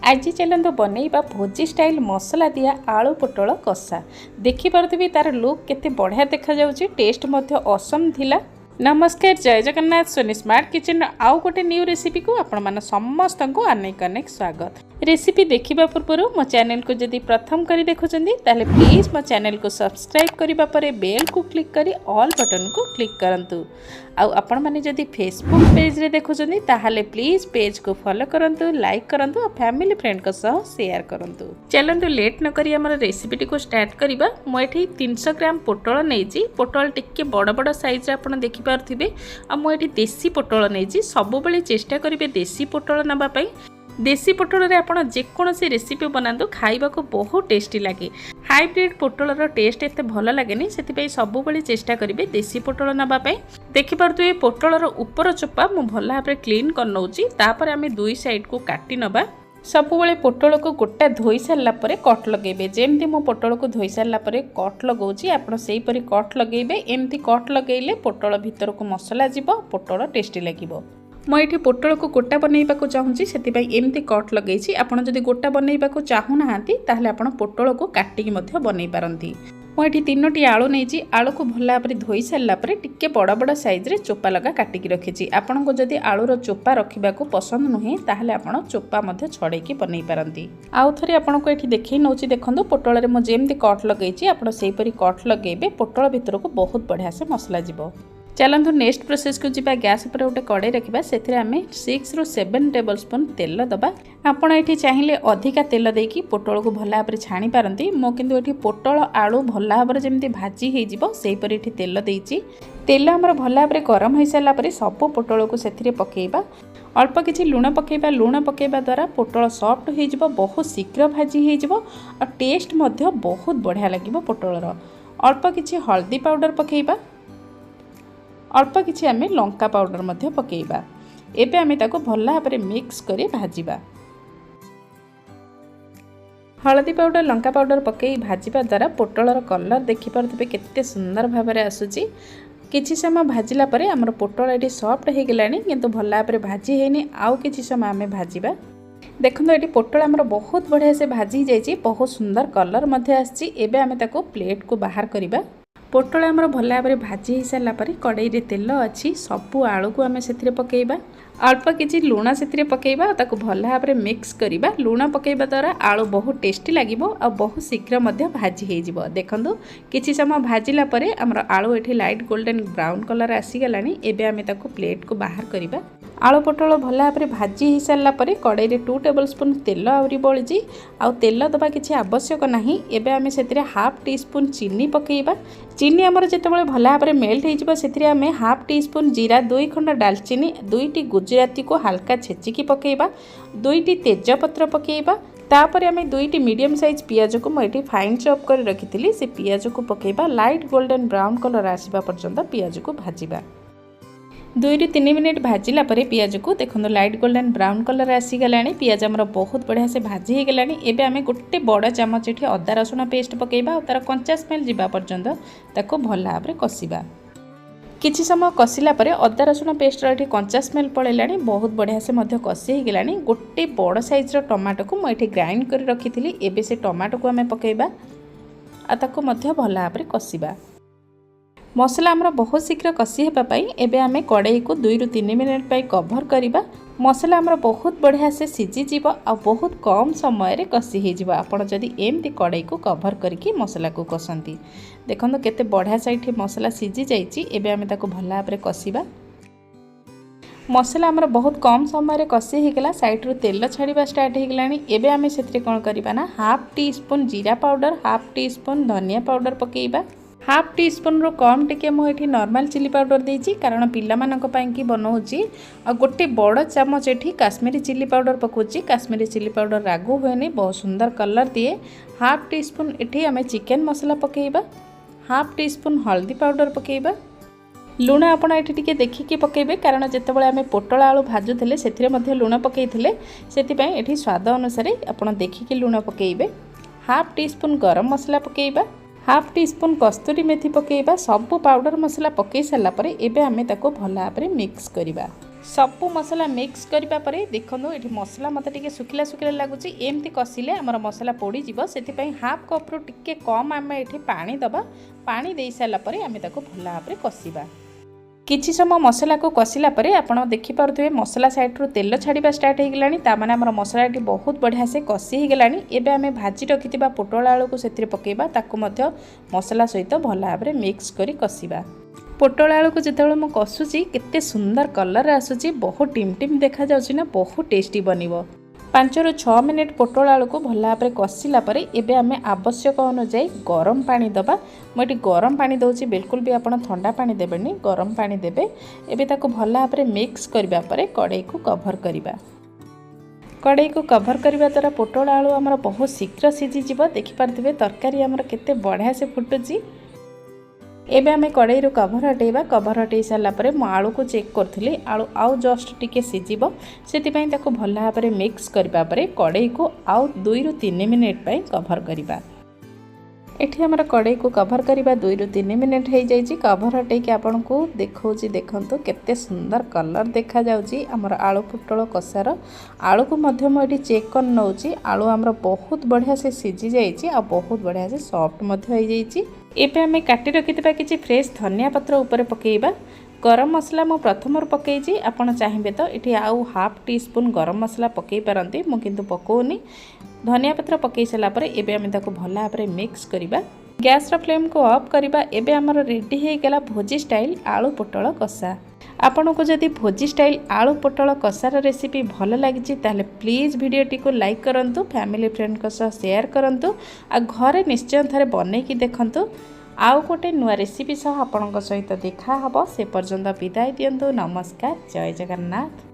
आज चलते बनइबा भोजी स्टाइल मसला दिया आलू पोटल कषा। देखिपे तार लुक केते बढ़िया देखा जाउची, टेस्ट मध्य असम थिला। नमस्कार, जय जगन्नाथ। सोनी स्मार्ट किचन आउ गोटे न्यू रेसिपी को आपण मान समस्त को अनेक अनेक स्वागत। रेसिपी देखिबा पूर्व मो चैनल को जदि प्रथम करी देखुचंदी ताले प्लीज मो चैनल को सब्सक्राइब करिबा परे बेल को क्लिक करी ऑल बटन को क्लिक करंतु। आउ आपण माने जदि फेसबुक पेज रे देखुचंदी ताहाले प्लीज पेज को फॉलो करंतु, लाइक करंतु और फैमिली फ्रेंड को सह शेयर करंतु। चलंतु लेट न करी हमर रेसिपी को स्टार्ट करिबा। मो एठी 300 ग्राम पोटल नेजी। पोटल टिके बड़ बड़ साइज रे आपण देखि पारथिबे। आ मो एठी देसी पोटल नेजी। सब बेले चेष्टा करिवे देसी पोटल नबा पई। देसी पोटल रे आपण जेकोसी रेसिपी बनातु खाइबा को बहुत टेस्टी लगे। हाइब्रिड पोटल टेस्ट एते भल लगेनी, से सब बेले चेष्टा करेंगे देसी पोटल नापी। देखिपे पोटल ऊपर चोपा मु भल भाव क्लीन कर नौची। तापर आम दुई साइड को काटी नबा। सबुबले पोटल को गोटा धोई सारा कट लगेबे। जेमती मो पोटल को धोई सारा कट लगौची, आपण से कट लगेबे। एमती कट लगेले पोटल भीतर को मसला जीव, पोटल टेस्टी लगिबो। मुझे पोटल को गोटा बनइबा को चाहूँगी, से एमती कट लगे। आपड़ जदि गोटा बनइबा को चाहूना ताहले आपण पोटल को काटिकी मध्य बनई पारंती। मुझे 3टी आलू नहीं। आलू को भल भाव धोई सारा टिके बड़ बड़ साइज रे चोपा लगा काटिकी रखी। आपण को जदि आलूर चोपा रखा पसंद नुहे ताहले आपण चोपा मध्य छड़ेकी बनई पारंती। आउ थरे आपण को एठी देखै नौची। देखंतु पोटल रे मो जेमती कट लगेची, आपण सेहीपरि कट लगेबे। पोटल भीतर को बहुत बढ़िया से मसला जीवो। चलतु नेक्स्ट प्रोसेस को जीवा। गैस पर गोटे कड़े रखा, से 6 ରୁ 7 टेबल स्पून तेल दबा। आपण ये चाहिए अधिका तेल देकी पोटल को भल भाव छाणी पारती। मो किंतु ये पोटल आलू भल भाव जमी भाजी होपर ये तेल देती। तेल आमर भल भाव गरम हो सारापर सब पोटल को से पकेबा। अल्प किसी लुण पकेबा। लुण पकेबा द्वारा पोटल सॉफ्ट हो बहुत शीघ्र भाजी हो और टेस्ट बहुत बढ़िया लगे पोटलर। अल्प किसी हल्दी पाउडर पकेबा। अल्प किसी आम लंका पाउडर मध्य पकेबा। एबे आमे ताको भल भाव मिक्स करी भाजिबा। हल्दी पाउडर लंका पाउडर पकई भाजिबा द्वारा पोटलर कलर देखि पारथिबे केते सुंदर भाव में आसुची। किछि समय भाजिला परे हमर पोटल एठी सॉफ्ट हो गलानी, किंतु भल भाव भाजी हेनी। आउ किछि समय आमे भाजिबा। देखो ये पोटल आमर बहुत बढ़िया से भाजी जाइए, बहुत सुंदर कलर मध्य आसी। एबे आमे ताको प्लेट को बाहर करिबा। पोटल आमर भल भाव भाजी हो सारा कड़ाई रे तेल अच्छी। सबू आलू को आम से पकेबा। अल्प किसी लुण से पकेबा, ताको भल भाव मिक्स करिबा। लुण पकेबा द्वारा आलू बहुत टेस्टी लागिबो और बहुत शीघ्र मध्य भाजी हो। देखंतु किछि समय भाजिला परे हमर आलू एठी लाइट गोल्डन ब्राउन कलर आसी गलानी। एबे आमे ताको प्लेट को बाहर करिबा। आलू पोटल भल भाव भाजी हो सारा कड़ाई रे 2 टेबल स्पून तेल आउरी बळिजी। आ तेल दबा किछि आवश्यक नाही। एबे आमे सेतिरे हाफ टी स्पून चीनी पकेबा। चीनी आमर जेतेबेले भल भाव मेल्ट हो सेतिरे आमे हाफ टी स्पून जीरा, 2 खंड दालचीनी, 2टी गुजराती को हल्का छेचिकी पकेबा। 2टी तेजपत्र पकेबा। तापर आमे 2टी मीडियम साइज पियाज को मुझे फाइन चॉप कर रखी। से पियाज को पकेबा। लाइट गोल्डन ब्राउन कलर आसवा पर्यंत पियाज को भाजिबा। 2 ରୁ 3 मिनिट भाजिला परे पियाज को देखो लाइट गोल्डन ब्राउन कलर आसी गलानी। पियाज हमर बहुत बढ़िया से भाजी हो गलानी। एबे आमे गोटे बड़ चामच एठी अदा रसुण पेस्ट पकेबा और तार कंचा स्मेल जीवा पर्यंत ताको भल भाव कषिबा। किछि समय कषिला परे अदा रसुण पेस्ट रो एठी कंचा स्मेल पळेलानी, बहुत बढ़िया से मध्य कषि हो गलानी। गोटे बड़ साइज रो टमाटो को मु एठी ग्राइंड कर रखिथिली। एबे से टमाटो को आमे पकेबा आ ताको मध्य भल भाव कषिबा। मसला आमर बहुत शीघ्र कषि होगापाई एबे आमे कड़ाई को 2 ରୁ 3 मिनिट पाई कभर करिबा। मसला आमर बहुत बढ़िया से सीझी जीव आ बहुत कम समय रे कषि हो जीव। आपण जदि एमती कड़ाई को कभर करके मसला को कसंती। देखंतु केते बढ़िया साइड मसला सीझी जाइछि। एबे आमे ताको भल भाव कषिबा। मसला आमर बहुत कम समय रे कषि हो गला। साइड रो तेल छाड़िबा स्टार्ट हो गलानी। एबे आमे सेतरे कोन करिबा ना हाफ टी स्पून जीरा पाउडर, हाफ टी स्पून धनिया पाउडर पकेइबा। हाफ टी स्पून रो कम टिके मुझे नॉर्मल चिली पाउडर देइछि, कारण पिला मानक पई की बनाउछि। आ गोटे बड़ चामच एठी काश्मीरी चिली पाउडर पकोछि। काश्मीरी चिली पाउडर रागु हुएनी, बहुत सुंदर कलर दिए। हाफ टी स्पून एठी आमे चिकन मसला पकेइबा। हाफ टी स्पून हल्दी पाउडर पकेइबा। लुण आपण एठी टिके देखिकी पकेइबे, कारण जेतेबेले आमे पोटल आलू भाजुथिले सेथिरे मध्ये लुण पकेइथिले, सेति पई एठी स्वाद अनुसार आपण देखिकी लुण पकेइबे। हाफ टी स्पून गरम मसला पकेइबा। हाफ टी स्पून कस्तूरी मेथी पकेइबा। सब पाउडर मसला पकई सारा परे एबे आमे ताको भल भाव मिक्स करिबा। सबू मसला मिक्स करबा परे देखो ये मसला मत टे सुखिला सुखिला लगुच एमती कषिले आमर मसला पोड़ीज से हाफ कप रु टिके कम आम ये पानी दबा पानी दे सारापर आम भल भाव में कषा किछि समय मसला को कषिला परे आपण देखिपे मसला साइड रू तेल छाड़ा स्टार्ट हो गलानी तामाने आमर मसला बहुत बढ़िया से कषि हो गलानी एबे आमे भाजी रखि पोटल आलू को सेतिर पकेबा ताकू मध्य मसला सहित भल भाव में मिक्स करी कषिबा। पोटल आलू को जिते मैं कषुची केते सुंदर कलर आसूची बहुत टिम टिम देखा जाउची ना बहुत टेस्टी बनिवो। 5 ରୁ 6 मिनिट पोटल आलू को भल भाव में कषिला परे एबे आमे आवश्यक अनुसार गरम पानी दबा मुझे गरम पानी दउची बिल्कुल भी आपण ठंडा पानी देबेनी गरम पानी देबे एबे ताको भल भाव में मिक्स करबा परे कढ़ाई को कवर करबा। कढ़ाई को कवर करबा द्वारा पोटल आलू हमर बहुत शीघ्र सिझी जिवो देखि पारथिबे तरकारी हमर केते बढ़िया से फुटुची। एबे आमे कढ़ाई रो कवर हटेबा कवर हटै सारा परे मु आलू को चेक करथली आलू आउ जस्ट टिके सिझिबो सेति पई ताको भल भाव में मिक्स करबा परे कढ़ाई को आउ 2 ରୁ 3 मिनिट पई कवर करबा। एठी हमर कढ़ाई को कवर करबा 2 ରୁ 3 मिनिट हो जाइछि कवर हटै के आपन को देखौछि देखंतु केते सुंदर कलर देखा जाउछि हमर आलू पोटल कसार आलू को मध्य मु एठी चेक कर नउछि आलू हमर बहुत बढ़िया से सिझी जाइछि आ बहुत बढ़िया से सॉफ्ट मध्य हो जाइछि। एबे हमें काटी रखिथिबा किछि फ्रेश धनिया पत्र ऊपर पकेइबा। गरम मसला मु प्रथम पकईची आपण चाहिए तो ये आउ हाफ टी स्पून गरम मसला पकई पारती मु किंतु पकोनी। धनिया पत्र पकई सारा पर एबे आमे ताको भल भाव में मिक्स करिबा। गैस रो फ्लेम को ऑफ करिबा। एबे हमर रेडी हे गेला भोजी स्टाइल आलू पोटल कषा। आपन को जदि भोजी स्टाइल आलू पोटल कषार रेसिपी भल लगी ताले प्लीज वीडियोटी को लाइक करंतु फैमिली फ्रेंड को सह शेयर करंतु आ घरे निश्चय थरे बनेकी देखंतु। आउ गोटे नुआ रेसिपी सह आपन सहित देखा हबो से पर्यंत विदाय दियंतु। नमस्कार जय जगन्नाथ।